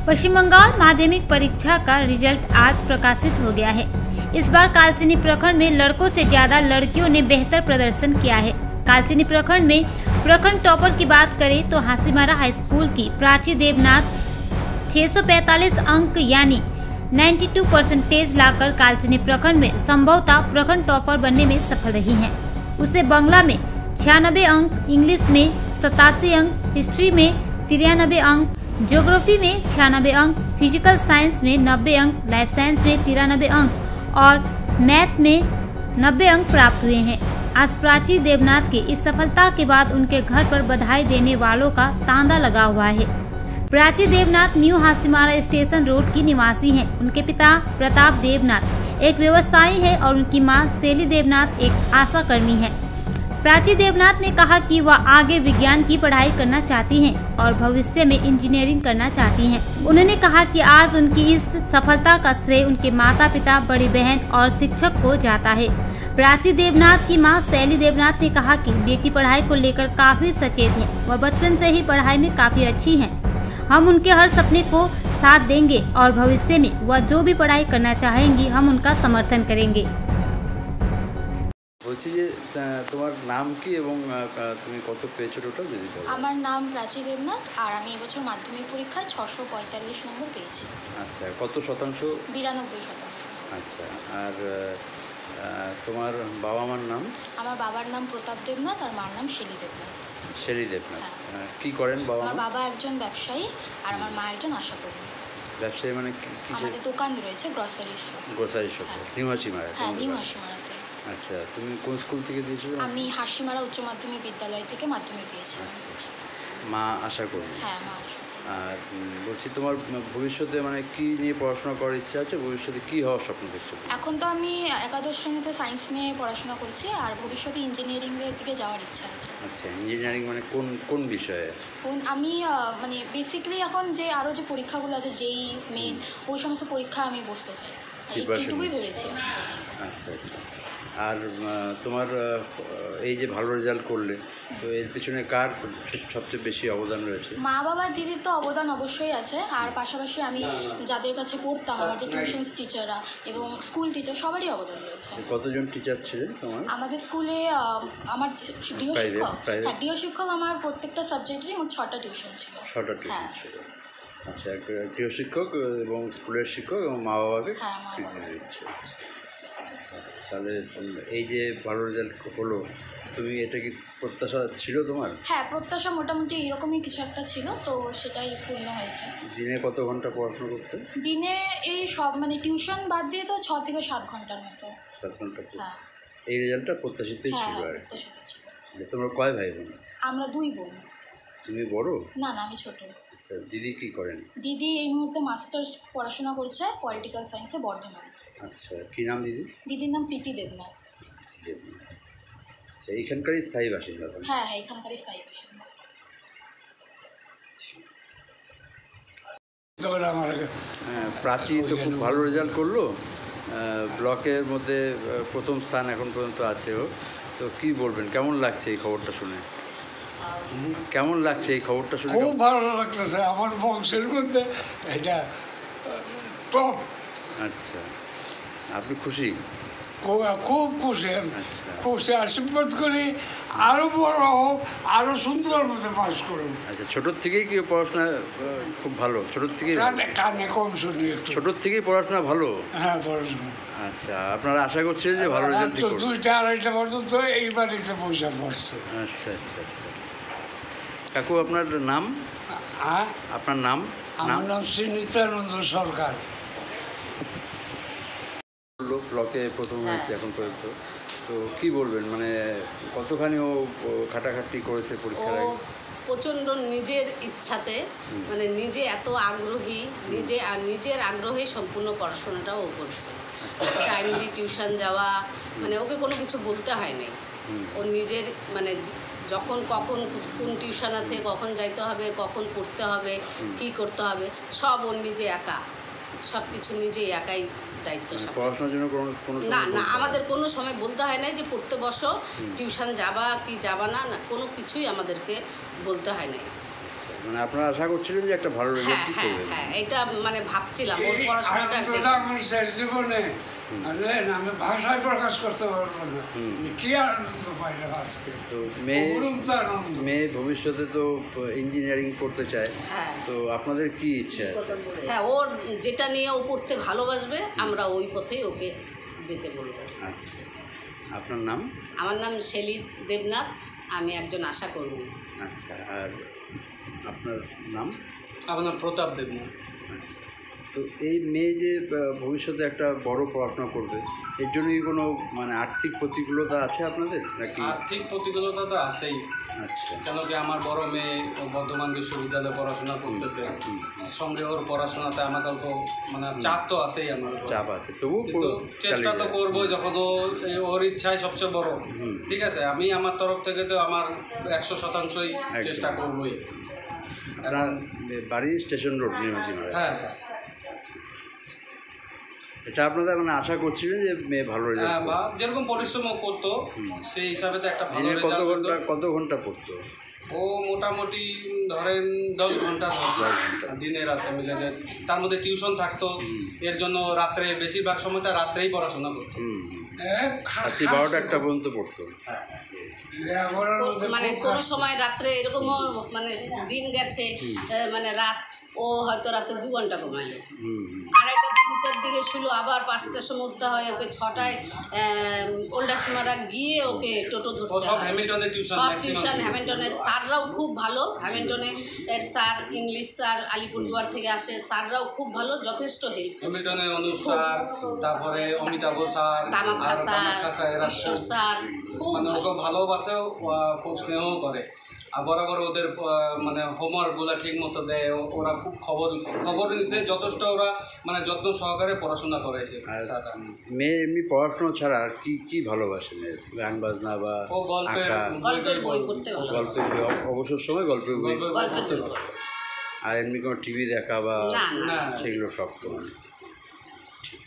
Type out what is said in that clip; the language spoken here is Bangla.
पश्चिम बंगाल माध्यमिक परीक्षा का रिजल्ट आज प्रकाशित हो गया है। इस बार कालचिनी प्रखंड में लड़कों से ज्यादा लड़कियों ने बेहतर प्रदर्शन किया है। कालचिनी प्रखंड में प्रखंड टॉपर की बात करें तो हासीमारा हाई स्कूल की प्राची देवनाथ 645 अंक यानी 92% लाकर कालचिनी प्रखंड में संभवतः प्रखंड टॉपर बनने में सफल रही हैं। उसे बांग्ला में 96 अंक, इंग्लिश में 87 अंक, हिस्ट्री में 93 अंक, ज्योग्राफी में 96 अंक, फिजिकल साइंस में 90 अंक, लाइफ साइंस में 93 अंक और मैथ में 90 अंक प्राप्त हुए हैं। आज प्राची देवनाथ की इस सफलता के बाद उनके घर पर बधाई देने वालों का तांता लगा हुआ है। Prachi Debnath new Hasimara station road की निवासी हैं। उनके पिता प्रताप देवनाथ एक व्यवसायी है और उनकी मां शैली देवनाथ एक आशा कर्मी है। प्राची देवनाथ ने कहा कि वह आगे विज्ञान की पढ़ाई करना चाहती हैं और भविष्य में इंजीनियरिंग करना चाहती हैं। उन्होंने कहा कि आज उनकी इस सफलता का श्रेय उनके माता पिता, बड़ी बहन और शिक्षक को जाता है। प्राची देवनाथ की मां शैली देवनाथ ने कहा कि बेटी पढ़ाई को लेकर काफी सचेत है। वह बचपन से ही पढ़ाई में काफी अच्छी है। हम उनके हर सपने को साथ देंगे और भविष्य में वह जो भी पढ़ाई करना चाहेंगी हम उनका समर्थन करेंगे। বলছি যে তোমার নাম কি এবং তুমি কত পেয়েছো টোটাল যদি বলো। আমার নাম প্রাচী দেবনাথ আর আমি এবছর মাধ্যমিক পরীক্ষায় 645 নম্বর পেয়েছি। আচ্ছা, কত শতাংশ? 92%। আচ্ছা, আর তোমার বাবা মার নাম? আমার বাবার নাম প্রতাপ দেবনাথ আর মার নাম শৈলী দেবনাথ। শৈলী দেবনাথ। কি করেন বাবা? আমার বাবা একজন ব্যবসায়ী আর আমার মা একজন আশাকর্মী। ব্যবসায়ী মানে কি? আমাদের দোকান রয়েছে গ্রসারি শপ। নিউ হাসিমারা। হ্যাঁ, নিউ হাসিমারাতে। আচ্ছা, তুমি কোন স্কুল থেকে দিয়েছো? আমি হাসিমারা উচ্চ মাধ্যমিক বিদ্যালয় থেকে মাধ্যমিক দিয়েছি। আচ্ছা, মা আশা করি। হ্যাঁ, মা। আর বলছি তোমার ভবিষ্যতে মানে কি নিয়ে পড়াশোনা করার ইচ্ছা আছে? ভবিষ্যতে কি হওয়ার স্বপ্ন দেখছো? এখন তো আমি একাদশ শ্রেণীতে সায়েন্স নিয়ে পড়াশোনা করছি আর ভবিষ্যতে ইঞ্জিনিয়ারিং এর দিকে যাওয়ার ইচ্ছা আছে। আচ্ছা, ইঞ্জিনিয়ারিং মানে কোন বিষয়ে? আমি মানে বেসিক্যালি এখন যে আরও যে পরীক্ষাগুলো আছে যেই মেন ওই সমস্ত পরীক্ষা আমি বসতে চাই, এইটুকুই ভেবেছি। আচ্ছা আচ্ছা, আর তোমার এই যে ভালো রেজাল্ট করলে তো এর পিছনে কার সবচেয়ে বেশি অবদান রয়েছে? মা বাবা দিদির তো অবদান অবশ্যই আছে আর পাশাপাশি আমি যাদের কাছে পড়তাম আমার যে টিউশন টিচাররা এবং স্কুল টিচার সবারই অবদান রয়েছে। কতজন টিচার ছিলেন তোমার? আমাদের স্কুলে আমার গৃহশিক্ষক আমার প্রত্যেকটা সাবজেক্টেরই মোট 6টা টিউশন ছিল। 6টা টিউশন ছিল। আচ্ছা, গৃহশিক্ষক এবং স্কুলের শিক্ষক এবং মা বাবাকে দিচ্ছে। আচ্ছা, তাহলে এই যে ভালো রেজাল্ট হলো, তুমি এটা কি প্রত্যাশা ছিল তোমার? হ্যাঁ, প্রত্যাশা মোটামুটি এরকমই কিছু একটা ছিল, তো সেটাই পূর্ণ হয়েছে। দিনে কত ঘন্টা পড়াশোনা করতে? দিনে এই সব মানে টিউশন বাদ দিয়ে তো 6 থেকে 7 ঘন্টার মতো। 7 ঘন্টা। হ্যাঁ, এই রেজাল্টটা প্রত্যাশিতই ছিল। আর তোমরা কয় ভাই বোন? আমরা 2 বোন। তুমি বড়? না, আমি ছোট। আচ্ছা, দিদি কি করেন? দিদি এই মুহূর্তে মাস্টার্স পড়াশোনা করছে পলিটিক্যাল সায়েন্সে বর্ধমান। আচ্ছা, কি নাম দিদি? দিদির নাম প্রীতি দেবনাথ। আচ্ছা, এইখানকারই স্থায়ী বাসিন্দা? হ্যাঁ, এইখানকারই স্থায়ী বাসিন্দা। হ্যাঁ, প্রাচী তো খুব ভালো রেজাল্ট করলো, ব্লকের মধ্যে প্রথম স্থান এখন পর্যন্ত আছে ও। তো কি বলবেন, কেমন লাগছে এই খবরটা শুনে? কেমন লাগছে এই খবরটা শুনে? খুব ভালো লাগতেছে, আমার বংশের মধ্যে এটা টপ। আচ্ছা, আপনি খুশি? খুব খুশি। খুশি, আশীর্বাদ করি আরও বড় হোক, আরও সুন্দর মতো পাস করুন। আচ্ছা, ছোটোর থেকেই কি পড়াশোনা খুব ভালো? ছোটোর থেকেই কানে কম শুনি। ছোটোর থেকেই পড়াশোনা ভালো? হ্যাঁ, পড়াশোনা। আচ্ছা, আপনারা আশা করছেন যে ভালো রেজাল্ট করবেন? 2টা 2:30 পর্যন্ত এই বাড়িতে পয়সা পড়ছে। আচ্ছা আচ্ছা আচ্ছা। কাকু, আপনার নাম? আপনার নাম? আমার নাম শ্রীনিত্যানন্দ সরকার। ব্লকে প্রথম হয়েছে এখন পর্যন্ত, তো কি বলবেন, মানে কতখানি ও খাটাখাটি করেছে পরীক্ষার আগে? প্রচণ্ড নিজের ইচ্ছাতে, মানে নিজে এত আগ্রহী, নিজের আগ্রহে সম্পূর্ণ পড়াশোনাটাও ও করছে। টাইমলি টিউশন যাওয়া, মানে ওকে কোনো কিছু বলতে হয় নাই। ও নিজের মানে যখন কখন কোন টিউশন আছে, কখন যাইতে হবে, কখন পড়তে হবে, কি করতে হবে, সব ওর নিজে একা, সব কিছু নিজেই একাই দায়িত্ব। পড়াশোনার জন্য না, আমাদের কোনো সময় বলতে হয় নাই যে পড়তে বসো, টিউশন যাবা কি যাবা না, কোনো কিছুই আমাদেরকে বলতে হয় নাই। আচ্ছা, মানে আপনারা আশা করছিলেন যে একটা ভালো হ্যাঁ রেজাল্টই হ্যাঁ করবেন। হ্যাঁ, এটা মানে ভাবছিলাম ওর পড়াশোনাটা দেখে। আনন্দটা আমার শেষ জীবনে আমি ভাষায় প্রকাশ করতে পারবো না, কি আনন্দ পাইলাম আজকে। তো মেয়ে অপরন্ত আনন্দ। মেয়ে ভবিষ্যতে তো ইঞ্জিনিয়ারিং করতে চায়, হ্যাঁ তো আপনাদের কি ইচ্ছে আছে? হ্যাঁ, ওর যেটা নিয়ে ও পড়তে ভালোবাসবে আমরা ওই পথেই ওকে যেতে বলবো। আচ্ছা, আপনার নাম? আমার নাম শেলি দেবনাথ, আমি একজন আশা কর্মী। আচ্ছা, আর আপনার নাম? আমার নাম প্রতাপ দেবনাথ। আচ্ছা, তো এই মেয়ে যে ভবিষ্যতে একটা বড় পড়াশোনা করবে, এর জন্য কি কোনো মানে আর্থিক প্রতিকূলতা আছে আপনাদের নাকি? আর্থিক প্রতিকূলতা তো আছেই, আচ্ছা, কেন কি আমার বড় মেয়ে বর্ধমান বিশ্ববিদ্যালয়ে পড়াশোনা করতেছে, সঙ্গে ওর পড়াশোনাতে আমাকে তো মানে চাপ তো আছেই আমার উপর। চাপ আছে, তবুও কিন্তু চেষ্টা তো করবো, যখন ওর ইচ্ছাই সবচেয়ে বড়। ঠিক আছে, আমি আমার তরফ থেকে তো আমার 100%ই চেষ্টা করবোই। আপনার বাড়ি স্টেশন রোড, নিমাজিমারা। হ্যাঁ এটা আপনারা মানে আশা করছিলেন যে মেয়ে ভালো হ্যাঁ, রেজাল্ট বা যেরকম পরিশ্রম ও করতো সেই হিসাবে তো একটা ভালো দিনে রেজাল্ট কত ঘন্টা পড়তো? ও মোটামুটি ধরেন 10 ঘন্টা দিনে রাতে মিলে দেয়। তার মধ্যে টিউশন থাকতো, এর জন্য রাত্রে বেশিরভাগ সময়টা রাত্রেই পড়াশোনা করতো। রাত্রি 12টা 1টা পর্যন্ত পড়তো। মানে কোনো সময় রাত্রে এরকমও মানে দিন গেছে মানে রাত ও হয়তো রাতে 2 ঘন্টা ঘুমাইলো, 2:30-3টার দিকে শুলো, আবার 5টার সময় উঠতে হয় ওকে, 6টায় ওল্ডার সীমারা গিয়ে ওকে টোটো ধরতে সব হয়। হ্যামিল্টনের টিউশন, সব টিউশন হ্যামিল্টনের স্যাররাও খুব ভালো, হ্যামিল্টনের স্যার, ইংলিশ স্যার আলিপুরদুয়ার থেকে আসে, স্যাররাও খুব ভালো, যথেষ্ট হেল্প। হ্যামিল্টনের অনুপ স্যার, তারপরে অমিতাভ স্যার, তামাক্ষা আর তামাক্ষা স্যার, এরা ঈশ্বর স্যার খুব মানে ওকে ভালোবাসেও, খুব স্নেহও করে। আর বরাবর ওদের মানে হোমওয়ার্কগুলো ঠিক মতো দেয়, ওরা খুব খবর নিচ্ছে, যথেষ্ট ওরা মানে যত্ন সহকারে পড়াশোনা করেছে। মেয়ে এমনি পড়াশোনা ছাড়া আর কি ভালোবাসে? গান বাজনা বা ও গল্পের বই পড়তে ভালো, গল্পের বই, অবসর সময় গল্পের বই, গল্পের বই। আর এমনি কোনো টিভি দেখা বা না না না সেগুলো সব তো মানে ঠিক।